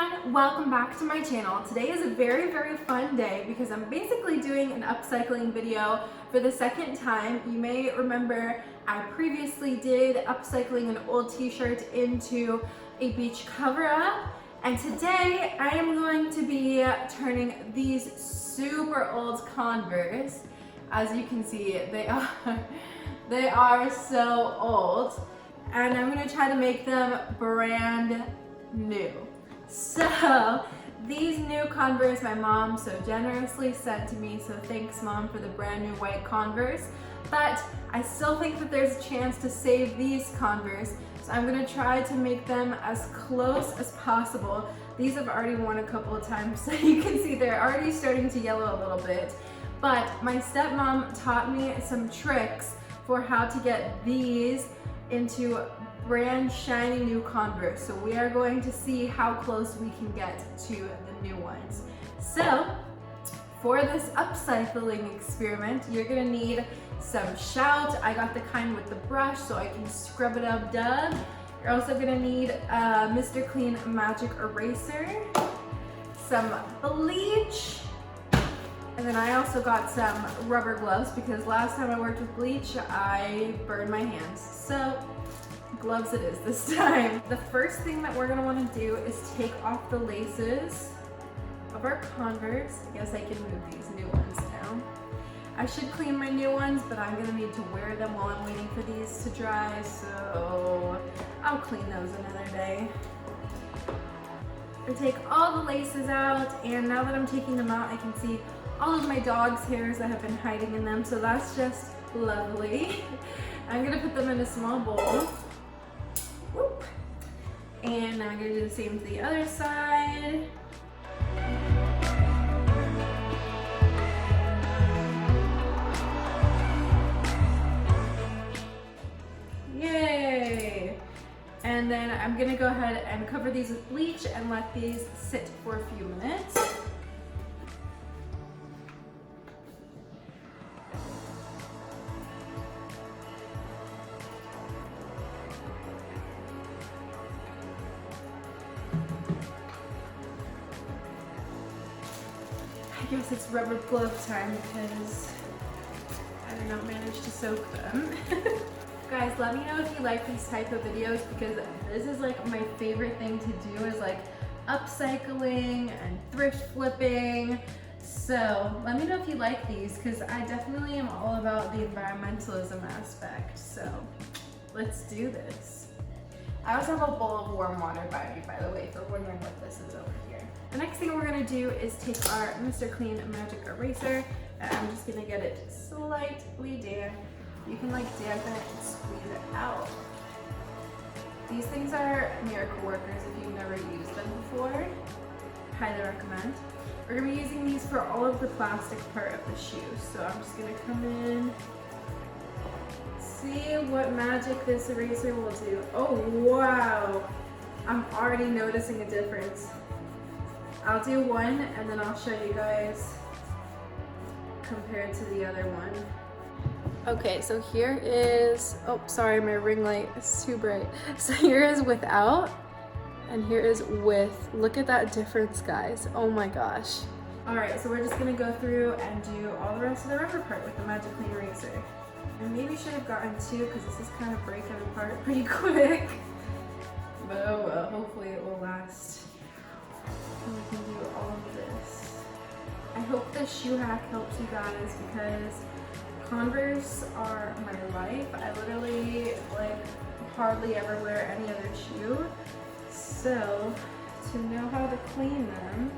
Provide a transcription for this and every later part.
everyone, welcome back to my channel. Today is a very fun day because I'm basically doing an upcycling video for the second time. You may remember I previously did upcycling an old t-shirt into a beach cover-up, and today I am going to be turning these super old Converse. As you can see, they are so old, and I'm going to try to make them brand new. So these new Converse my mom so generously sent to me, so thanks Mom for the brand new white Converse, but I still think that there's a chance to save these Converse, so I'm going to try to make them as close as possible. These have already worn a couple of times, so you can see they're already starting to yellow a little bit, but my stepmom taught me some tricks for how to get these into brand shiny new Converse. So we are going to see how close we can get to the new ones. So for this upcycling experiment, you're gonna need some Shout. I got the kind with the brush so I can scrub it up dub. You're also gonna need a Mr. Clean Magic Eraser, some bleach, and then I also got some rubber gloves because last time I worked with bleach, I burned my hands. So gloves it is this time. The first thing that we're gonna wanna do is take off the laces of our Converse. I guess I can move these new ones now. I should clean my new ones, but I'm gonna need to wear them while I'm waiting for these to dry, so I'll clean those another day. I take all the laces out, and now that I'm taking them out, I can see all of my dog's hairs that have been hiding in them, so that's just lovely. I'm gonna put them in a small bowl. Whoop. And now I'm gonna do the same to the other side. Yay! And then I'm gonna go ahead and cover these with bleach and let these sit for a few minutes. I guess it's rubber glove time because I did not manage to soak them. Guys, let me know if you like these type of videos because this is like my favorite thing to do, is like upcycling and thrift flipping. So let me know if you like these because I definitely am all about the environmentalism aspect. So let's do this. I also have a bowl of warm water by me, by the way, for wondering what this is over here. The next thing we're gonna do is take our Mr. Clean Magic Eraser, and I'm just gonna get it slightly damp. You can like dampen it and squeeze it out. These things are miracle workers if you've never used them before. Highly recommend. We're gonna be using these for all of the plastic part of the shoe. So I'm just gonna come in, see what magic this eraser will do. Oh wow, I'm already noticing a difference. I'll do one and then I'll show you guys compared to the other one. Okay, so here is, oh sorry, my ring light is too bright. So here is without and here is with. Look at that difference, guys. Oh my gosh. All right, so we're just gonna go through and do all the rest of the rubber part with the Magic Clean Eraser. I maybe should have gotten two because this is kind of breaking apart pretty quick. But oh well, hopefully it will last. And we can do all of this. I hope this shoe hack helps you guys because Converse are my life. I literally like hardly ever wear any other shoe. So to know how to clean them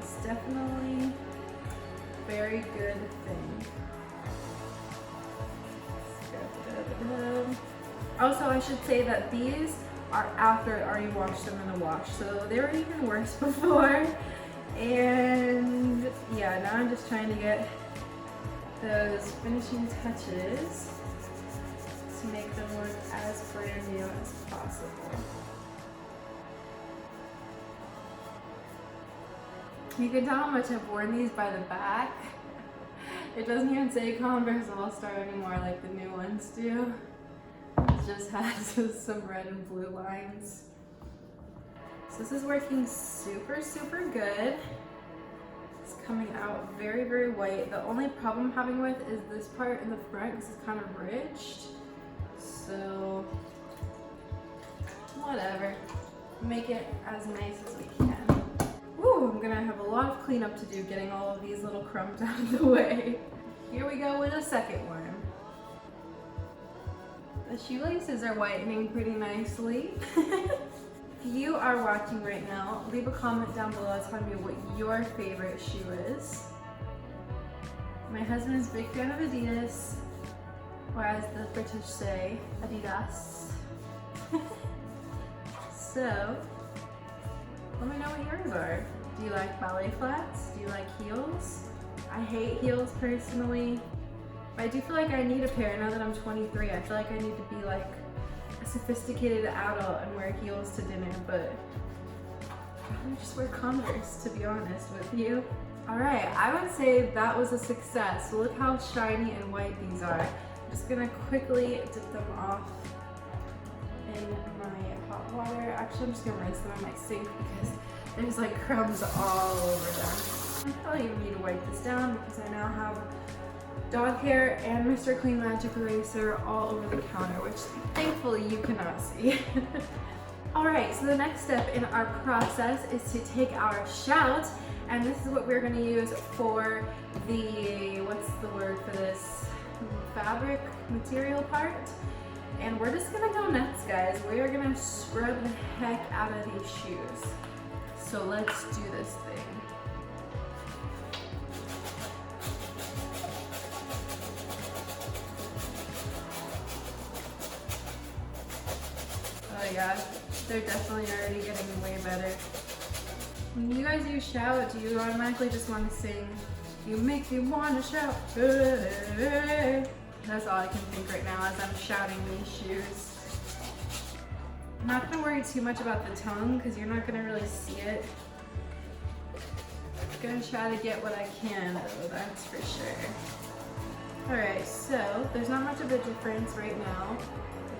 is definitely a very good thing. Also, I should say that these are after I already washed them in the wash, so they were even worse before. And yeah, now I'm just trying to get those finishing touches to make them look as brand new as possible. You can tell how much I've worn these by the back. It doesn't even say Converse All Star anymore like the new ones do. It just has some red and blue lines. So this is working super, super good. It's coming out very, very white. The only problem I'm having with is this part in the front because it's kind of ridged. So, whatever. Make it as nice as we can. Ooh, I'm gonna have a lot of cleanup to do getting all of these little crumbs out of the way. Here we go with a second one. The shoelaces are whitening pretty nicely. If you are watching right now, leave a comment down below telling me what your favorite shoe is. My husband is a big fan of Adidas, or as the British say, Adidas. So, let me know what yours are. Do you like ballet flats? Do you like heels? I hate heels personally. But I do feel like I need a pair now that I'm 23. I feel like I need to be like a sophisticated adult and wear heels to dinner, but I would just wear Converse, to be honest with you. All right, I would say that was a success. So look how shiny and white these are. I'm just gonna quickly dip them off in my hot water. Actually, I'm just gonna rinse them in my sink because there's like crumbs all over them. I probably even need to wipe this down because I now have dog hair and Mr. Clean Magic Eraser all over the counter, which thankfully you cannot see. Alright, so the next step in our process is to take our shout, and this is what we're going to use for the, what's the word for this, fabric material part. And we're just going to go nuts, guys. We are going to scrub the heck out of these shoes. So let's do this thing. Oh yeah, they're definitely already getting way better. When you guys use shout, do you automatically just want to sing, "You make me want to shout"? That's all I can think right now as I'm shouting these shoes. I'm not going to worry too much about the tongue because you're not going to really see it. I'm going to try to get what I can though, that's for sure. Alright, so there's not much of a difference right now.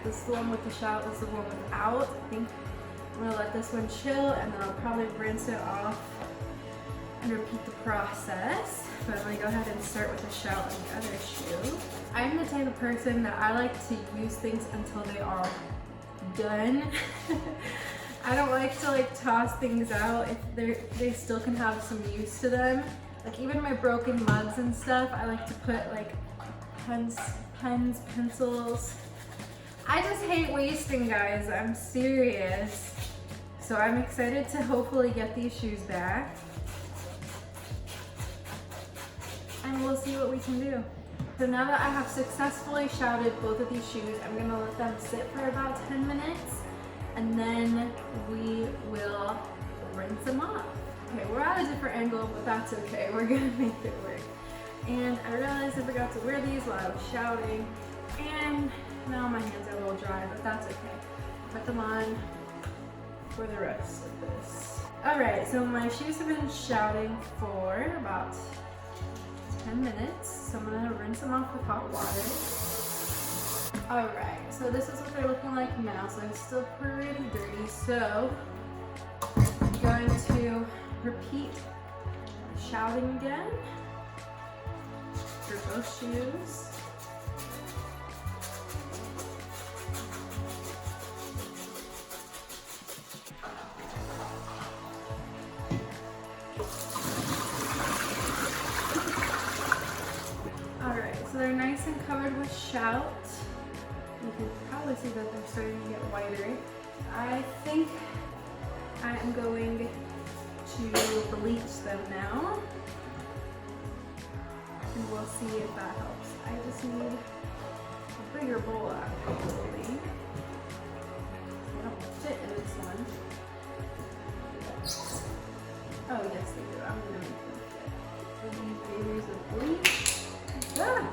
This is the one with the shout, this is the one without. I think I'm gonna let this one chill and then I'll probably rinse it off and repeat the process. But I'm gonna go ahead and start with the shout on the other shoe. I'm the type of person that I like to use things until they are done. I don't like to like toss things out if they still can have some use to them. Like even my broken mugs and stuff, I like to put like pens, pencils. I just hate wasting, guys. I'm serious. So I'm excited to hopefully get these shoes back. And we'll see what we can do. So now that I have successfully shouted both of these shoes, I'm gonna let them sit for about 10 minutes and then we will rinse them off. Okay, we're at a different angle, but that's okay. We're gonna make it work. And I realized I forgot to wear these while I was shouting, and now my hands are a little dry, but that's okay. Put them on for the rest of this. Alright, so my shoes have been shouting for about 10 minutes, so I'm gonna rinse them off with hot water. Alright, so this is what they're looking like now, so they're still pretty dirty, so I'm going to repeat shouting again for both shoes. Alright, so they're nice and covered with shout. You can probably see that they're starting to get whiter. I think I am going to bleach them now. And we'll see if that helps. I just need a bigger bowl actually. They don't fit in this one. Oh yes they do. I'm gonna make them fit. So these babies of bleach. Ah!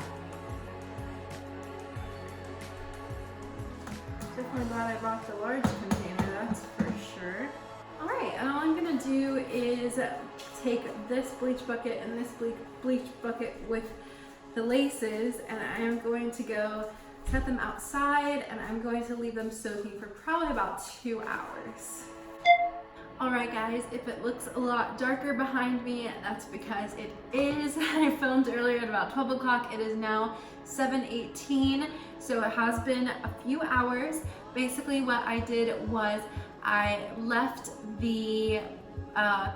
Definitely glad I bought the large container, that's for sure. Alright, and all I'm gonna do is take this bleach bucket and this bleach bucket with the laces, and I am going to go set them outside, and I'm going to leave them soaking for probably about 2 hours. Alright guys, if it looks a lot darker behind me, that's because it is. I filmed earlier at about 12 o'clock. It is now 7:18, so it has been a few hours. Basically what I did was I left the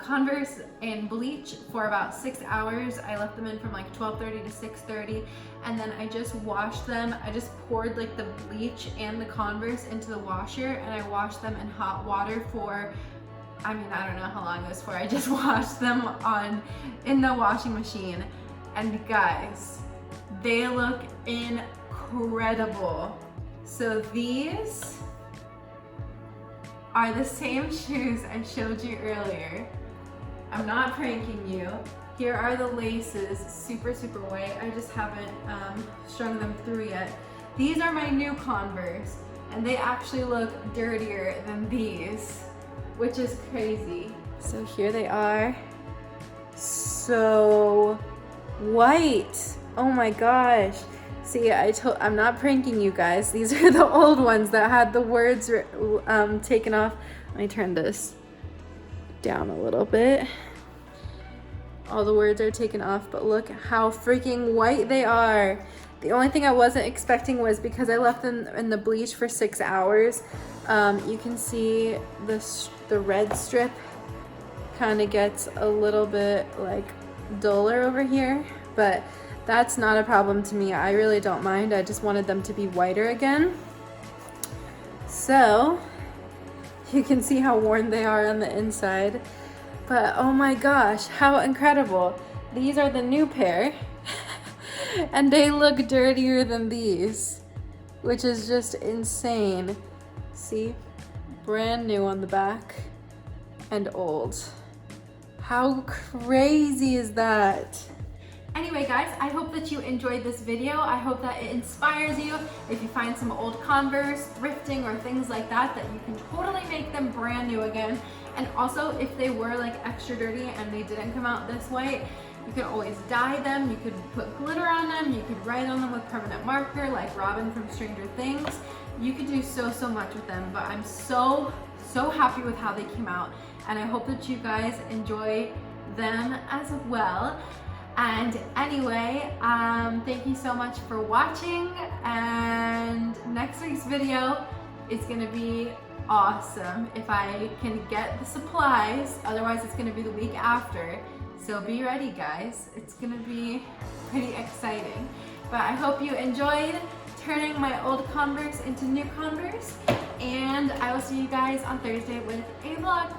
Converse in bleach for about 6 hours. I left them in from like 12:30 to 6:30, and then I just washed them. I just poured like the bleach and the Converse into the washer, and I washed them in hot water for, I mean, I don't know how long it was for. I just washed them in the washing machine, and guys, they look incredible. So these are the same shoes I showed you earlier. I'm not pranking you. Here are the laces, super, super white. I just haven't strung them through yet. These are my new Converse, and they actually look dirtier than these, which is crazy. So here they are. So white. Oh my gosh. See, I'm not pranking you guys. These are the old ones that had the words taken off. Let me turn this down a little bit. All the words are taken off, but look how freaking white they are. The only thing I wasn't expecting was because I left them in the bleach for 6 hours, you can see the red strip kind of gets a little bit like duller over here, but that's not a problem to me. I really don't mind. I just wanted them to be whiter again. So you can see how worn they are on the inside. But oh my gosh, how incredible. These are the new pair and they look dirtier than these, which is just insane. See, brand new on the back and old. How crazy is that? Anyway guys, I hope that you enjoyed this video. I hope that it inspires you. If you find some old Converse, thrifting, or things like that, that you can totally make them brand new again. And also, if they were like extra dirty and they didn't come out this white, you could always dye them. You could put glitter on them. You could write on them with permanent marker like Robin from Stranger Things. You could do so much with them, but I'm so happy with how they came out. And I hope that you guys enjoy them as well. And anyway, thank you so much for watching, and next week's video is gonna be awesome if I can get the supplies. Otherwise it's gonna be the week after. So be ready guys, it's gonna be pretty exciting. But I hope you enjoyed turning my old Converse into new Converse, and I will see you guys on Thursday with a vlog.